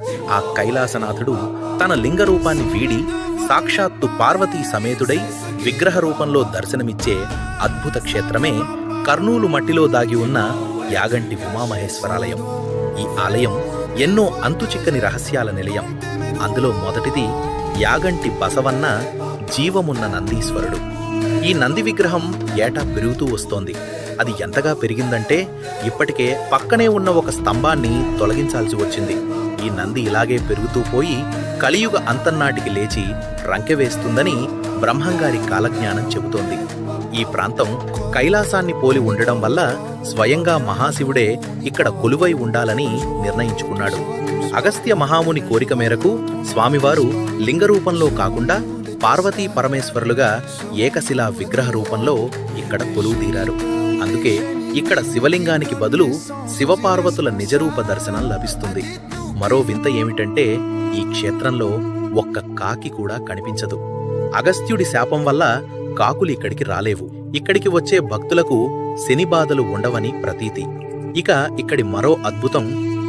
ఆ కైలాసనాథుడు తన లింగ రూపాన్ని వీడి సాక్షాత్తు పార్వతీ సమేతుడై విగ్రహ రూపంలో దర్శనమిచ్చే అద్భుత క్షేత్రమే కర్నూలు మట్టిలో దాగి ఉన్న యాగంటి ఉమామహేశ్వరాలయం. ఈ ఆలయం ఎన్నో అంతుచిక్కని రహస్యాల నిలయం. అందులో మొదటిది యాగంటి బసవన్న జీవమున్న నందీశ్వరుడు. ఈ నంది విగ్రహం ఏటా పెరుగుతూ వస్తోంది. అది ఎంతగా పెరిగిందంటే ఇప్పటికే పక్కనే ఉన్న ఒక స్తంభాన్ని తొలగించాల్సి వచ్చింది. ఈ నంది ఇలాగే పెరుగుతూ పోయి కలియుగ అంతన్నాటికి లేచి రంకెవేస్తుందని బ్రహ్మంగారి కాలజ్ఞానం చెబుతోంది. ఈ ప్రాంతం కైలాసాన్ని పోలి ఉండడం వల్ల స్వయంగా మహాశివుడే ఇక్కడ కొలువై ఉండాలని నిర్ణయించుకున్నాడు. అగస్త్య మహాముని కోరిక మేరకు స్వామివారు లింగ రూపంలో కాకుండా పార్వతీ పరమేశ్వరులుగా ఏకశిలా విగ్రహ రూపంలో ఇక్కడ కొలువుదీరారు. అందుకే ఇక్కడ శివలింగానికి బదులు శివపార్వతుల నిజరూప దర్శనం లభిస్తుంది. మరో వింత ఏమిటంటే ఈ క్షేత్రంలో ఒక్క కాకి కూడా కనిపించదు. అగస్త్యుడి శాపం వల్ల కాకులు ఇక్కడికి రాలేవు. ఇక్కడికి వచ్చే భక్తులకు శని బాధలు ఉండవని ప్రతీతి. ఇక ఇక్కడి మరో అద్భుతం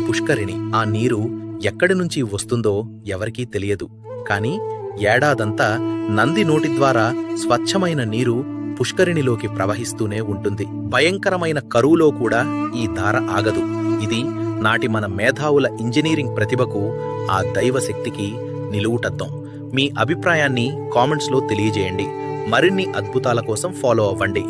పుష్కరిణి. ఆ నీరు ఎక్కడి నుంచి వస్తుందో ఎవరికీ తెలియదు. కాని ఏడాదంతా నంది నోటి ద్వారా స్వచ్ఛమైన నీరు పుష్కరిణిలోకి ప్రవహిస్తూనే ఉంటుంది. భయంకరమైన కరువులో కూడా ఈ ధార ఆగదు. ఇది నాటి మన మేధావుల ఇంజనీరింగ్ ప్రతిభకు, ఆ దైవశక్తికి నిలువుటద్దం. మీ అభిప్రాయాన్ని కామెంట్స్లో తెలియజేయండి. మరిన్ని అద్భుతాల కోసం ఫాలో అవ్వండి.